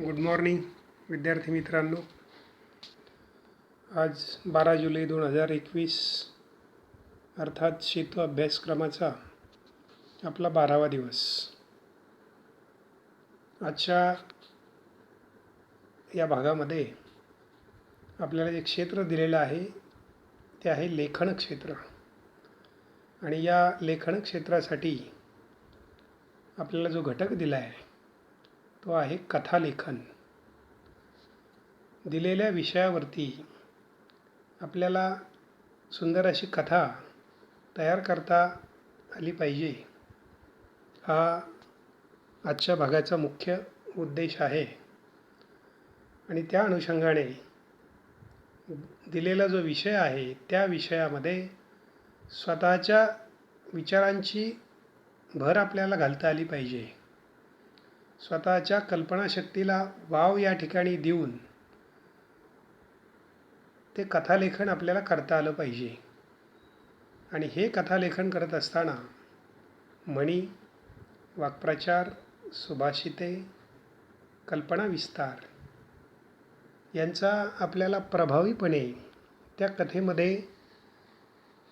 Good morning विद्यार्थी मित्रांनो. आज 12 जुलै 2021 अर्थात सेतू अभ्यासक्रमाचा आपला 12वा दिवस. आजच्या या भागामध्ये आपल्याला जे क्षेत्र दिलेलं आहे ते आहे लेखन क्षेत्र. आणि या लेखन क्षेत्रासाठी आपल्याला जो घटक दिला आहे तो आहे कथालेखन. दिलेल्या विषयावरती आपल्याला सुंदर अशी कथा तयार करता आली पाहिजे, हा आजच्या भागाचा मुख्य उद्देश आहे. आणि त्या अनुषंगाने दिलेला जो विषय आहे त्या विषयामध्ये स्वतःच्या विचारांची भर आपल्याला घालता आली पाहिजे. स्वतःच्या कल्पनाशक्तीला वाव या ठिकाणी देऊन ते कथालेखन आपल्याला करता आलं पाहिजे. आणि हे कथालेखन करत असताना म्हणी, वाक्प्रचार, सुभाषिते, कल्पनाविस्तार यांचा आपल्याला प्रभावीपणे त्या कथेमध्ये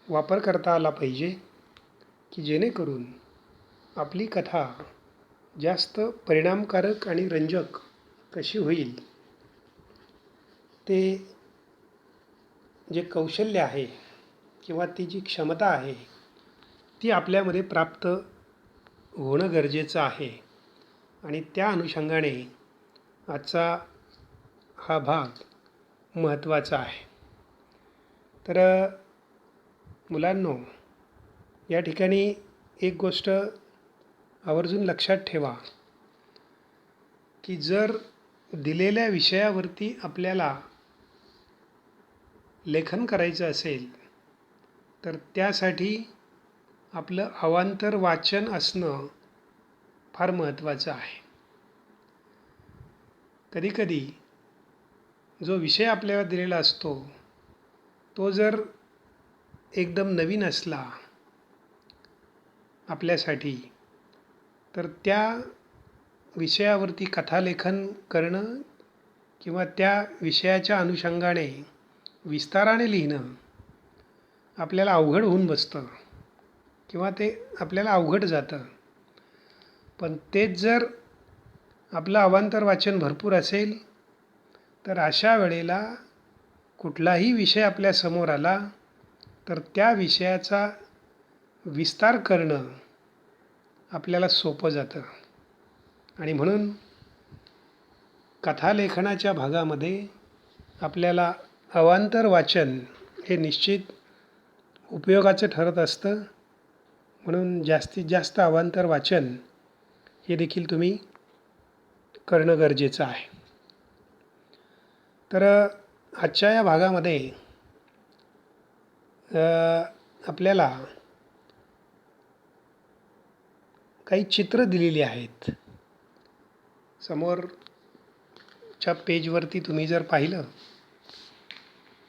वापर करता आला पाहिजे, की जेणेकरून आपली कथा जास्त परिणामकारक आणि रंजक कशी होईल. ते जे कौशल्य आहे किंवा ती जी क्षमता आहे ती आपल्यामध्ये प्राप्त होणं गरजेचं आहे. आणि त्या अनुषंगाने आजचा हा भाग महत्त्वाचा आहे. तर मुलांनो, या ठिकाणी एक गोष्ट आवर्जून लक्षात ठेवा, की जर दिलेल्या विषयावरती आपल्याला लेखन करायचं असेल तर त्यासाठी आपलं अवांतर वाचन असणं फार महत्त्वाचं आहे. कधीकधी जो विषय आपल्याला दिलेला असतो तो जर एकदम नवीन असला आपल्यासाठी, तर त्या विषयावरती कथालेखन करणं किंवा त्या विषयाच्या अनुषंगाने विस्ताराने लिहिणं आपल्याला अवघड होऊन बसतं किंवा ते आपल्याला अवघड जातं. पण तेच जर आपलं अवांतर वाचन भरपूर असेल तर अशा वेळेला कुठलाही विषय आपल्यासमोर आला तर त्या विषयाचा विस्तार करणं आपल्याला सोपं जातं. आणि म्हणून कथालेखनाच्या भागामध्ये आपल्याला अवांतर वाचन हे निश्चित उपयोगाचं ठरत असतं. म्हणून जास्तीत जास्त अवांतर वाचन हे देखील तुम्ही करणं गरजेचं आहे. तर आजच्या या भागामध्ये आपल्याला काही चित्र दिलेली आहेत. समोरच्या पेजवरती तुम्ही जर पाहिलं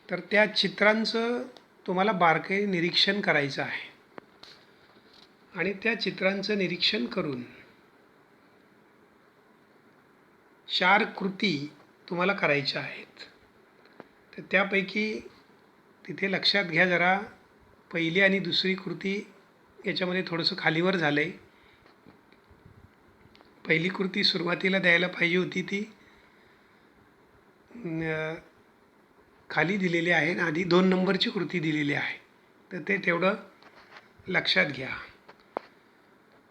तर त्या चित्रांचं तुम्हाला बारकाईने निरीक्षण करायचं आहे. आणि त्या चित्रांचं निरीक्षण करून 4 कृती तुम्हाला करायच्या आहेत. तर त्यापैकी तिथे लक्षात घ्या जरा, पहिली आणि दुसरी कृती याच्यामध्ये थोडंसं खालीवर झालं आहे. पहिली कृती सुरुवातीला द्यायला पाहिजे होती, ती खाली दिलेली आहे आणि आधी 2 नंबरची कृती दिलेली आहे. तर ते तेवढं लक्षात घ्या.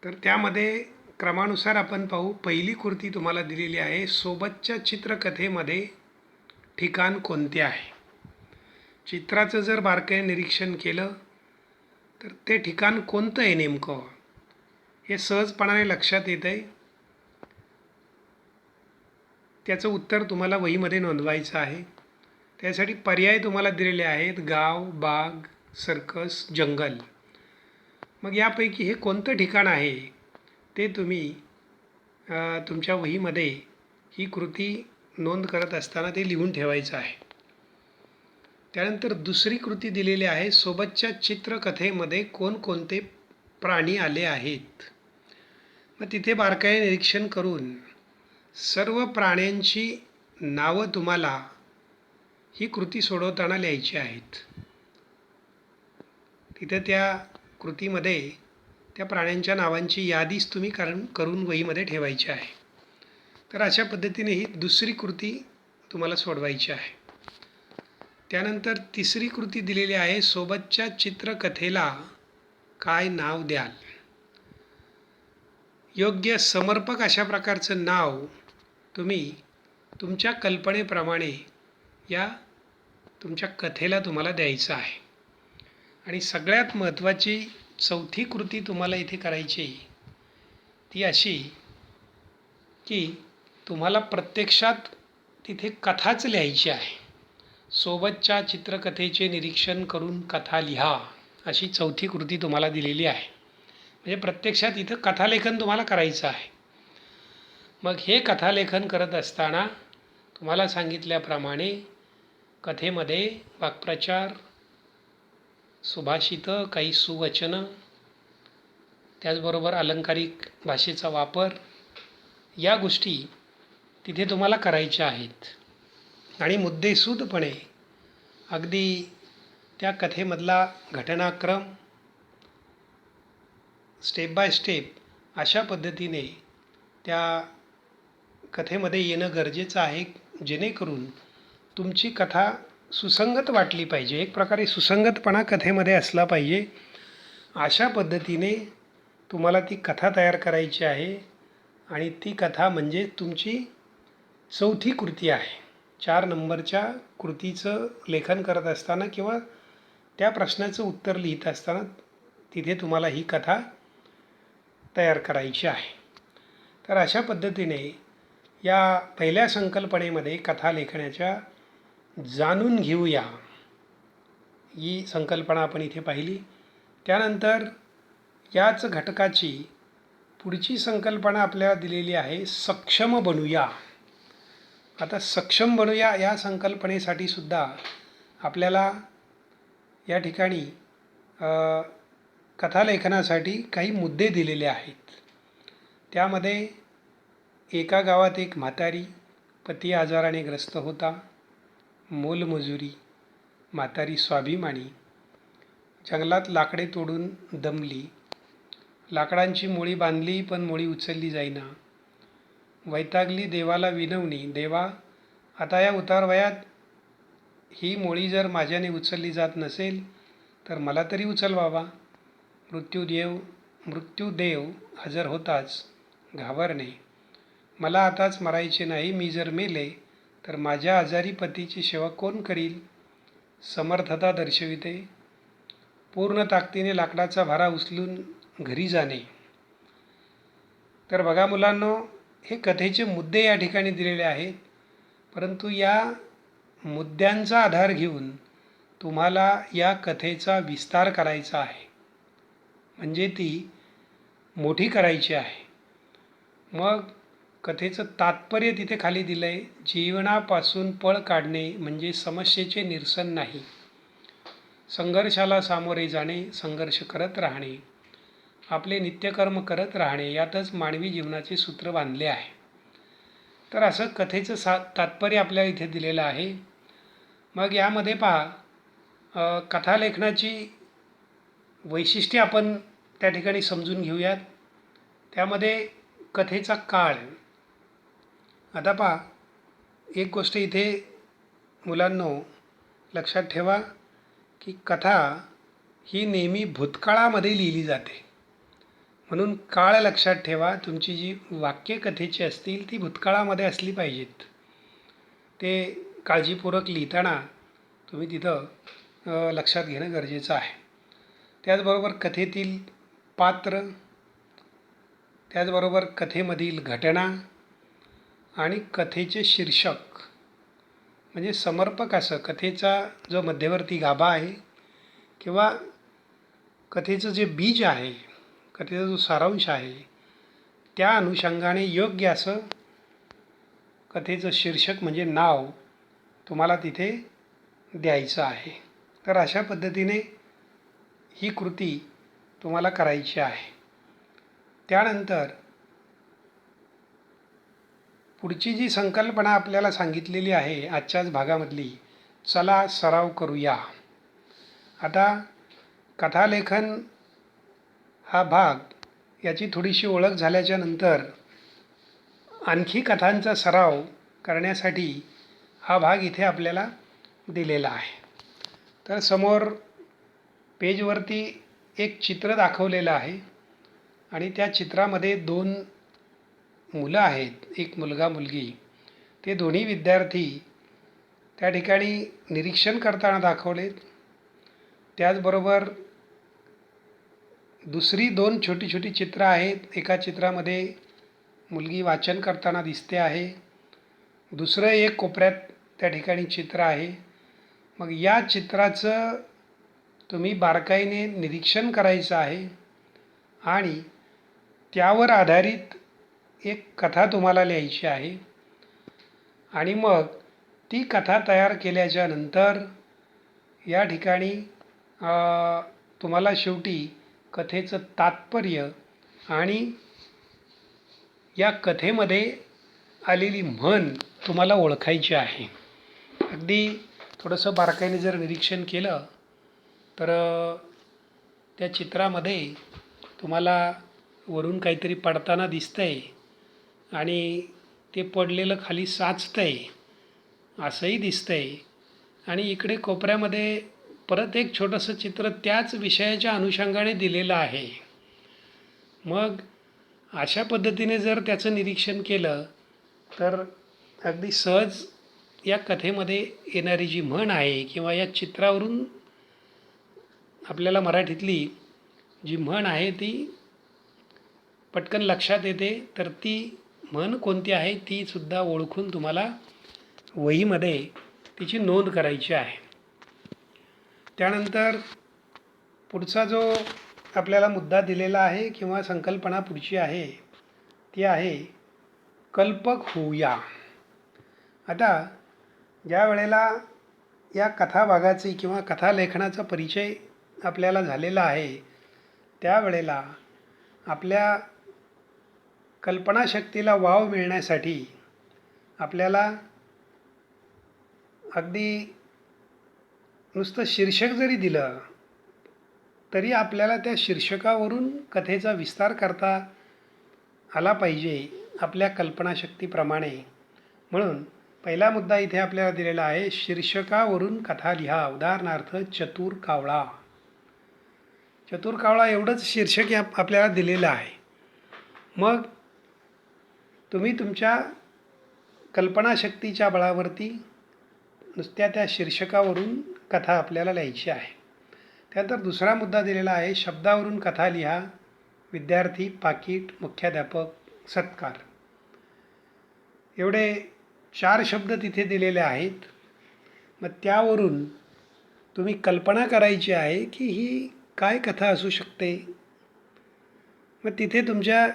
तर त्यामध्ये क्रमानुसार आपण पाहू. पहिली कृती तुम्हाला दिलेली आहे, सोबतच्या चित्रकथेमध्ये ठिकाण कोणते आहे. चित्राचं जर बारकाईने निरीक्षण केलं तर ते ठिकाण कोणतं आहे नेमकं हे सहजपणाने लक्षात येतं आहे. त्याचं उत्तर तुम्हाला वहीमध्ये नोंदवायचं आहे. त्यासाठी पर्याय तुम्हाला दिलेले आहेत: गाव, बाग, सर्कस, जंगल. मग यापैकी हे कोणतं ठिकाण आहे ते तुम्ही तुमच्या वहीमध्ये ही कृती नोंद करत असताना ते लिहून ठेवायचं आहे. त्यानंतर दुसरी कृती दिलेली आहे, सोबतच्या चित्रकथेमध्ये कोणकोणते प्राणी आले आहेत. मग तिथे बारकाईने निरीक्षण करून सर्व प्राण्यांची नावं तुम्हाला ही कृती सोडवताना लिहायची आहेत. तिथे त्या कृतीमध्ये त्या प्राण्यांच्या नावांची यादीच तुम्ही करून वहीमध्ये ठेवायची आहे. तर अशा पद्धतीने ही दुसरी कृती तुम्हाला सोडवायची आहे. त्यानंतर तिसरी कृती दिलेली आहे, सोबतच्या चित्रकथेला काय नाव द्याल. योग्य समर्पक अशा प्रकारचं नाव तुम्ही तुमच्या कल्पनेप्रमाणे या तुमच्या कथेला तुम्हाला द्यायचं आहे. आणि सगळ्यात महत्त्वाची चौथी कृती तुम्हाला इथे करायची ती अशी की तुम्हाला प्रत्यक्षात तिथे कथाच लिहायची आहे. सोबतच्या चित्रकथेचे निरीक्षण करून कथा लिहा, अशी चौथी कृती तुम्हाला दिलेली आहे. म्हणजे प्रत्यक्षात इथं कथालेखन तुम्हाला करायचं आहे. मग हे कथालेखन करत असताना तुम्हाला सांगितल्याप्रमाणे कथेमध्ये वाक्प्रचार, सुभाषितं, काही सुवचनं, त्याचबरोबर अलंकारिक भाषेचा वापर, या गोष्टी तिथे तुम्हाला करायच्या आहेत. आणि मुद्देसूदपणे अगदी त्या कथेमधला घटनाक्रम स्टेप बाय स्टेप अशा पद्धतीने त्या कथेमध्ये येणं गरजेचं आहे, जेणेकरून तुमची कथा सुसंगत वाटली पाहिजे. एक प्रकारे सुसंगतपणा कथेमध्ये असला पाहिजे. अशा पद्धतीने तुम्हाला ती कथा तयार करायची आहे. आणि ती कथा म्हणजे तुमची चौथी कृती आहे. 4 नंबरच्या कृतीचं लेखन करत असताना किंवा त्या प्रश्नाचं उत्तर लिहित असताना तिथे तुम्हाला ही कथा तयार करायची आहे. तर अशा पद्धतीने या पहिल्या संकल्पनेमध्ये कथा लेखनाच्या जाणून घेऊया ही संकल्पना आपण इथे पाहिली. त्यानंतर याच घटकाची पुढची संकल्पना आपल्याला दिलेली आहे, सक्षम बनूया. आता सक्षम बनूया या संकल्पनेसाठी सुद्धा आपल्याला या ठिकाणी कथालेखनासाठी काही मुद्दे दिलेले आहेत. त्यामध्ये एका गावात एक म्हातारी, पती आजाराने ग्रस्त होता, मोलमजुरी, म्हातारी स्वाभिमानी, जंगलात लाकडे तोडून दमली, लाकडांची मोळी बांधली पण मोळी उचलली जाईना, वैतागली देवाला विनवणी, देवा आता या उतारवयात ही मोळी जर माझ्याने उचलली जात नसेल तर मला तरी उचल बाबा. मृत्यूदेव हजर होताच घाबरणे, मला आताच मरायचे नाही, मी जर मेले तर माझ्या आजारी पतीची सेवा कोण करील. समर्थता दर्शविते, पूर्ण ताकदीने लाकडाचा भारा उचलून घरी जाणे. तर बघा मुलांनो, हे कथेचे मुद्दे या ठिकाणी दिलेले आहेत. परंतु या मुद्द्यांचा आधार घेऊन तुम्हाला या कथेचा विस्तार करायचा आहे, म्हणजे ती मोठी करायची आहे. मग कथेचं तात्पर्य तिथे खाली दिलं आहे, जीवनापासून पळ काढणे म्हणजे समस्येचे निरसन नाही, संघर्षाला सामोरे जाणे, संघर्ष करत राहणे, आपले नित्यकर्म करत राहणे, यातच मानवी जीवनाचे सूत्र बांधले आहे. तर असं कथेचं तात्पर्य आपल्याला इथे दिलेलं आहे. मग यामध्ये पहा, कथालेखनाची वैशिष्ट्ये आपण त्या ठिकाणी समजून घेऊयात. त्यामध्ये कथेचा काळ. आता पहा, एक गोष्ट इथे मुलांनो लक्षात ठेवा की कथा ही नेहमी भूतकाळामध्ये लिहिली जाते. म्हणून काळ लक्षात ठेवा. तुमची जी वाक्य कथेची असतील ती भूतकाळामध्ये असली पाहिजेत. ते काळजीपूर्वक लिहिताना तुम्ही तिथं लक्षात घेणं गरजेचं आहे. त्याचबरोबर कथेतील पात्र, त्याचबरोबर कथेमधील घटना आणि कथेचे शीर्षक, म्हणजे समर्पक असं कथेचा जो मध्यवर्ती गाभा आहे किंवा कथेचं जे बीज आहे, कथेचा जो सारांश आहे, त्या अनुषंगाने योग्य असं कथेचं शीर्षक म्हणजे नाव तुम्हाला तिथे द्यायचं आहे. तर अशा पद्धतीने ही कृती तुम्हाला करायची आहे. त्यानंतर पुढची जी संकल्पना आपल्याला सांगितलेली आहे आजच्याच भागामधली, चला सराव करूया. आता कथालेखन हा भाग याची थोडीशी ओळख झाल्याच्या नंतर आणखी कथांचा सराव करण्यासाठी हा भाग इथे आपल्याला दिलेला आहे. तर समोर पेजवरती एक चित्र दाखवलेलं आहे आणि त्या चित्रामध्ये दोन मुलं आहेत, एक मुलगा मुलगी. ते दोन्ही विद्यार्थी त्या ठिकाणी निरीक्षण करताना दाखवलेत. त्याचबरोबर दुसरी दोन छोटी छोटी चित्र आहेत. एका चित्रामध्ये मुलगी वाचन करताना दिसते आहे, दुसरं एक कोपऱ्यात त्या ठिकाणी चित्र आहे. मग या चित्राचं तुम्ही बारकाईने निरीक्षण करायचं आहे आणि त्यावर आधारित एक कथा तुम्हाला लिहायची आहे. आणि मग ती कथा तयार केल्याच्या नंतर या ठिकाणी तुम्हाला शेवटी कथेचं तात्पर्य आणि या कथेमध्ये आलेली म्हण तुम्हाला ओळखायची आहे. अगदी थोडंसं बारकाईने जर निरीक्षण केलं तर त्या चित्रामध्ये तुम्हाला वरून काहीतरी पडताना दिसतंय आणि ते पडलेलं खाली साचतंय असंही दिसतंय. आणि इकडे कोपऱ्यामध्ये परत एक छोटंसं चित्र त्याच विषयाच्या अनुषंगाने दिलेलं आहे. मग अशा पद्धतीने जर त्याचं निरीक्षण केलं तर अगदी सहज या कथेमध्ये येणारी जी म्हण आहे किंवा या चित्रावरून आपल्याला मराठीतली जी म्हण आहे ती पटकन लक्षात येते. तर ती म्हण कोणती आहे ती सुद्धा ओळखून तुम्हाला वहीमध्ये तिची नोंद करायची आहे. त्यानंतर पुढचा जो आपल्याला मुद्दा दिलेला आहे किंवा संकल्पना पुढची आहे ती आहे कल्पक होऊया. आता ज्या वेळेला या कथाभागाची किंवा कथालेखनाचा परिचय आपल्याला झालेला आहे त्यावेळेला आपल्या कल्पनाशक्तीला वाव मिळण्यासाठी आपल्याला अगदी नुसतं शीर्षक जरी दिलं तरी आपल्याला त्या शीर्षकावरून कथेचा विस्तार करता आला पाहिजे आपल्या कल्पनाशक्तीप्रमाणे. म्हणून पहिला मुद्दा इथे आपल्याला दिलेला आहे, शीर्षकावरून कथा लिहा. उदाहरणार्थ चतुर कावळा. चतुर कावळा एवढंच शीर्षक आपल्याला दिलेलं आहे. मग तुम्ही तुमच्या कल्पनाशक्तीच्या बळावरती नुसत्या त्या शीर्षकावरून कथा आपल्याला लिहायची आहे. त्यानंतर दुसरा मुद्दा दिलेला आहे, शब्दावरून कथा लिहा. विद्यार्थी, पाकीट, मुख्याध्यापक, सत्कार. एवढे 4 शब्द तिथे दिलेले आहेत. मग त्यावरून तुम्ही कल्पना करायची आहे की ही काय कथा असू शकते. मग तिथे तुमच्या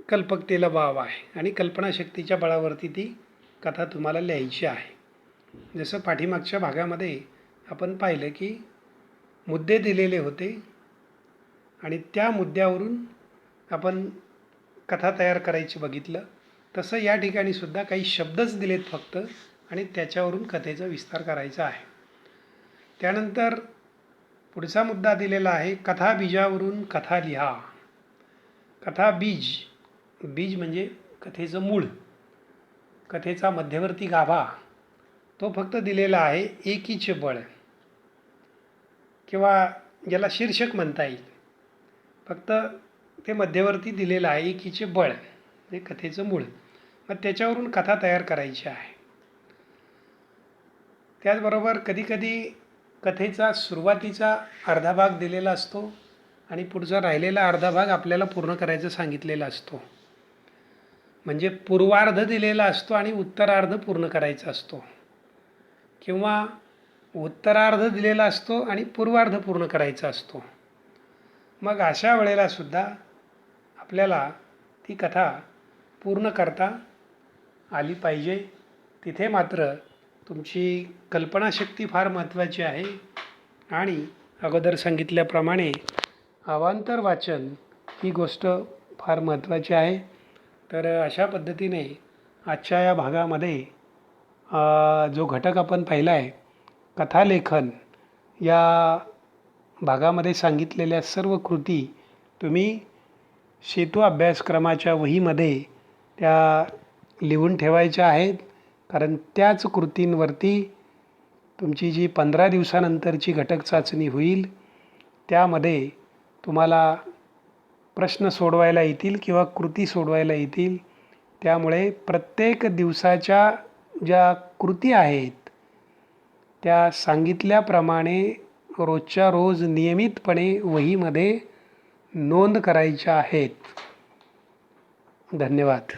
कल्पकतेला वाव आहे आणि कल्पनाशक्तीच्या बळावरती ती कथा तुम्हाला लिहायची आहे. जसं पाठीमागच्या भागामध्ये आपण पाहिलं की मुद्दे दिलेले होते आणि त्या मुद्द्यावरून आपण कथा तयार करायची बघितलं. तसं या ठिकाणी सुद्धा काही शब्दच दिलेत फक्त आणि त्याच्यावरून कथेचा विस्तार करायचा आहे. त्यानंतर पुढचा मुद्दा दिलेला आहे, कथा बीजावरून कथा लिहा. कथा बीज, बीज म्हणजे कथेचं मूळ, कथेचा मध्यवर्ती गाभा तो फक्त दिलेला आहे. एकीचे बळ किंवा ज्याला शीर्षक म्हणता येईल, फक्त ते मध्यवर्ती दिलेलं आहे. एकीचे बळ म्हणजे कथेचं मूळ. मग त्याच्यावरून कथा तयार करायची आहे. त्याचबरोबर कधीकधी कथेचा सुरुवातीचा अर्धा भाग दिलेला असतो आणि पुढचा राहिलेला अर्धा भाग आपल्याला पूर्ण करायचं सांगितलेला असतो. म्हणजे पूर्वार्ध दिलेला असतो आणि उत्तरार्ध पूर्ण करायचा असतो किंवा उत्तरार्ध दिलेला असतो आणि पूर्वार्ध पूर्ण करायचा असतो. मग अशा वेळेला सुद्धा आपल्याला ती कथा पूर्ण करता आली पाहिजे. तिथे मात्र तुमची कल्पनाशक्ती फार महत्त्वाची आहे आणि अगोदर सांगितल्याप्रमाणे अवांतर वाचन ही गोष्ट फार महत्त्वाची आहे. तर अशा पद्धतीने आजच्या या भागामध्ये जो घटक आपण पाहिला आहे कथालेखन, या भागामध्ये सांगितलेल्या सर्व कृती तुम्ही सेतू अभ्यासक्रमाच्या वहीमध्ये त्या लिहून ठेवायच्या आहेत. कारण त्याच कृतींवरती तुमची जी 15 दिवसानंतरची घटक चाचणी होईल त्यामध्ये तुम्हाला प्रश्न सोडवायला येतील किंवा कृती सोडवायला येतील. त्यामुळे प्रत्येक दिवसाच्या ज्या कृती आहेत त्या सांगितल्याप्रमाणे रोजच्या रोज नियमितपणे वहीमध्ये नोंद करायच्या आहेत. धन्यवाद.